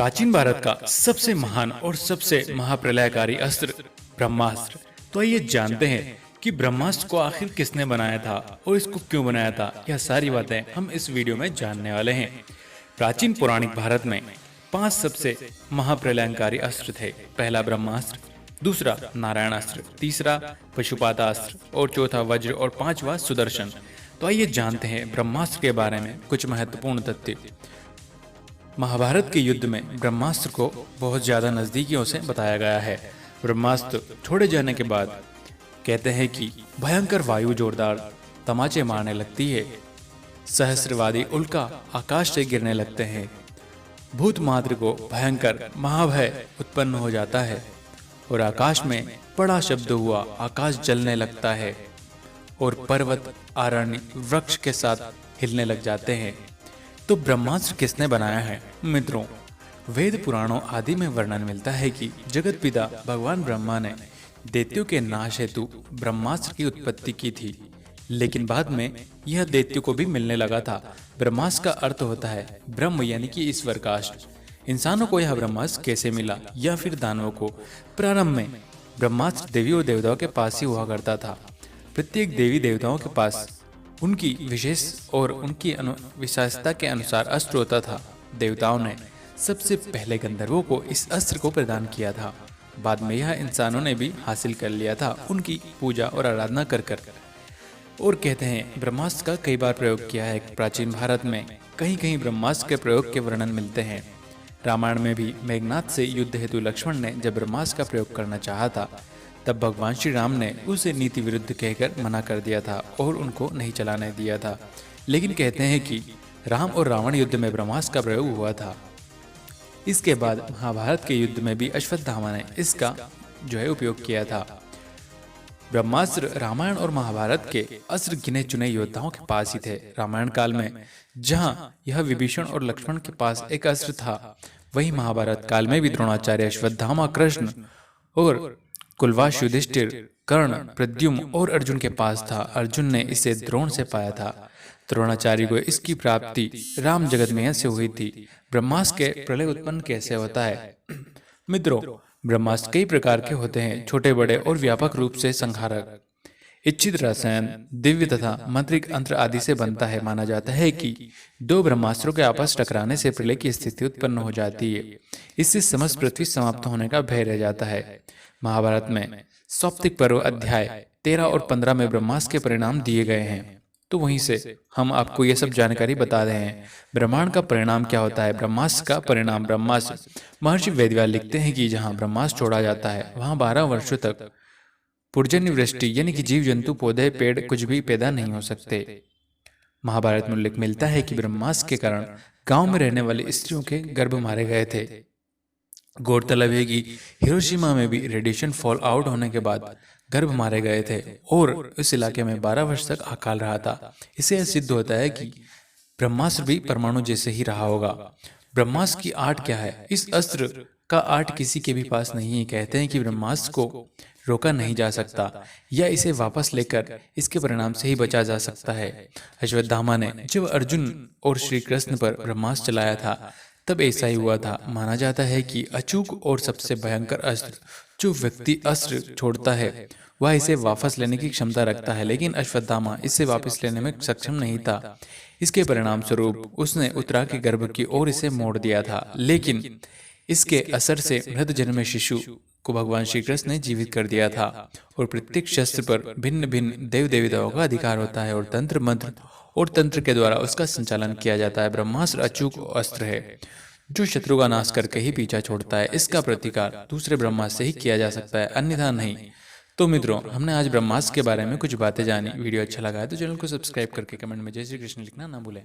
प्राचीन भारत का सबसे महान और सबसे महाप्रलयकारी अस्त्र ब्रह्मास्त्र। तो आइए जानते हैं कि ब्रह्मास्त्र को आखिर किसने बनाया था और इसको क्यों बनाया था। यह सारी बातें हम इस वीडियो में जानने वाले हैं। प्राचीन पौराणिक भारत में 5 सबसे महाप्रलयकारी अस्त्र थे। पहला ब्रह्मास्त्र, दूसरा नारायणास्त्र, तीसरा पशुपातास्त्र और चौथा वज्र और पांचवा सुदर्शन। तो आइए जानते हैं ब्रह्मास्त्र के बारे में कुछ महत्वपूर्ण तथ्य। महाभारत के युद्ध में ब्रह्मास्त्र को बहुत ज्यादा नजदीकियों से बताया गया है। ब्रह्मास्त्र छोड़े जाने के बाद कहते हैं कि भयंकर वायु जोरदार तमाचे मारने लगती है, सहस्रवादी उल्का आकाश से गिरने लगते हैं, भूत मात्र को भयंकर महाभय उत्पन्न हो जाता है और आकाश में बड़ा शब्द हुआ आकाश जलने लगता है और पर्वत अरण्य वृक्ष के साथ हिलने लग जाते हैं। तो ब्रह्मास्त्र किसने बनाया है? मित्रों, वेद पुराणों आदि में वर्णन मिलता है कि जगत पिता भगवान ब्रह्मा ने दैत्यों के नाश हेतु ब्रह्मास्त्र की उत्पत्ति की थी, लेकिन बाद में यह दैत्यों को भी मिलने लगा था। ब्रह्मास्त्र का अर्थ होता है ब्रह्म यानी कि ईश्वर काष्ठ। इंसानों को यह ब्रह्मास्त्र कैसे मिला या फिर दानवों को? प्रारंभ में ब्रह्मास्त्र देवी और देवताओं के पास ही हुआ करता था। प्रत्येक देवी देवताओं के पास उनकी विशेष और उनकी विशेषता के अनुसार अस्त्र होता था। देवताओं ने सबसे पहले गंधर्वों को इस अस्त्र को प्रदान किया था। बाद में यह इंसानों ने भी हासिल कर लिया था, उनकी पूजा और आराधना कर कर। और कहते हैं ब्रह्मास्त्र का कई बार प्रयोग किया है। प्राचीन भारत में कहीं कहीं ब्रह्मास्त्र के प्रयोग के वर्णन मिलते हैं। रामायण में भी मेघनाद से युद्ध हेतु लक्ष्मण ने जब ब्रह्मास्त्र का प्रयोग करना चाहा था, तब भगवान श्री राम ने उसे नीति विरुद्ध कहकर मना कर दिया था और उनको नहीं चलाने दिया था। लेकिन कहते हैं कि राम और रावण युद्ध में ब्रह्मास्त्र का प्रयोग हुआ था। इसके बाद महाभारत के युद्ध में भी अश्वत्थामा ने इसका उपयोग किया था। ब्रह्मास्त्र रामायण और महाभारत के अस्त्र गिने चुने योद्धाओं के पास ही थे। रामायण काल में जहां यह विभीषण और लक्ष्मण के पास एक अस्त्र था, वही महाभारत काल में भी द्रोणाचार्य, अश्वत्थामा, कृष्ण और कुलवाश, युधिष्ठिर, कर्ण, प्रद्युम्न और अर्जुन के पास था। अर्जुन ने इसे द्रोण से पाया था। द्रोणाचार्य को इसकी प्राप्ति राम जगत में से हुई थी। ब्रह्मास्त्र के प्रलय उत्पन्न कैसे होता है? मित्रों, ब्रह्मास्त्र कई प्रकार के होते हैं, छोटे बड़े और व्यापक रूप से संहारक। इच्छित रसायन, दिव्य तथा मंत्रिक अंतर आदि से बनता है। माना जाता है कि 2 ब्रह्मास्त्रों के आपस टकराने से प्रलय की स्थिति उत्पन्न हो जाती है। इससे समस्त पृथ्वी समाप्त होने का भय रह जाता है। महाभारत में सौप्तिक पर्व अध्याय 13 और 15 में ब्रह्मास्त्र के परिणाम दिए गए हैं। तो वहीं से हम आपको ये सब जानकारी बता रहे हैं। ब्रह्मांड का परिणाम क्या होता है? ब्रह्मास्त्र का परिणाम। ब्रह्मास्त्र, महर्षि वेदव्यास लिखते हैं कि जहाँ ब्रह्मास्त्र छोड़ा जाता है वहाँ 12 वर्षों तक पुर्जन्य वृष्टि यानी कि जीव जंतु, पौधे, पेड़ कुछ भी पैदा नहीं हो सकते। महाभारत में उल्लेख मिलता है कि ब्रह्मास्त्र के कारण गांव में रहने वाली स्त्रियों के गर्भ मारे गए थे। गौरतलब है कि हिरोशिमा में भी रेडिएशन फॉल आउट होने के बाद गर्भ मारे गए थे और इस इलाके में 12 वर्ष तक अकाल रहा था। इससे सिद्ध होता है कि ब्रह्मास्त्र भी परमाणु जैसे ही रहा होगा। ब्रह्मास्त्र की आर्ट क्या है? इस अस्त्र का आर्ट किसी के भी पास नहीं है। कहते हैं कि ब्रह्मास्त्र को रोका नहीं जा सकता या इसे वापस लेकर इसके परिणाम से ही बचा जा सकता है। अश्वत्थामा ने जब अर्जुन और श्री कृष्ण पर ब्रह्मास्त्र चलाया था तब ऐसा ही हुआ था। माना जाता है कि अचूक और सबसे भयंकर अस्त्र जो व्यक्ति अस्त्र छोड़ता है वह इसे वापस लेने की क्षमता रखता है, लेकिन अश्वत्थामा इसे वापस लेने में सक्षम नहीं था। इसके परिणाम स्वरूप उसने उत्तरा के गर्भ की ओर इसे मोड़ दिया था, लेकिन इसके असर से मृत जन्मे शिशु को भगवान श्री कृष्ण ने जीवित कर दिया था। और प्रत्येक शस्त्र पर भिन्न भिन्न देव देवताओं का अधिकार होता है और तंत्र मंत्र और तंत्र के द्वारा उसका संचालन किया जाता है। ब्रह्मास्त्र अचूक अस्त्र है जो शत्रु का नाश करके ही पीछा छोड़ता है। इसका प्रतिकार दूसरे ब्रह्मास्त्र से ही किया जा सकता है, अन्यथा नहीं। तो मित्रों, हमने आज ब्रह्मास्त्र के बारे में कुछ बातें जानी। वीडियो अच्छा लगा है तो चैनल को सब्सक्राइब करके कमेंट में जय श्री कृष्ण लिखना ना भूलें।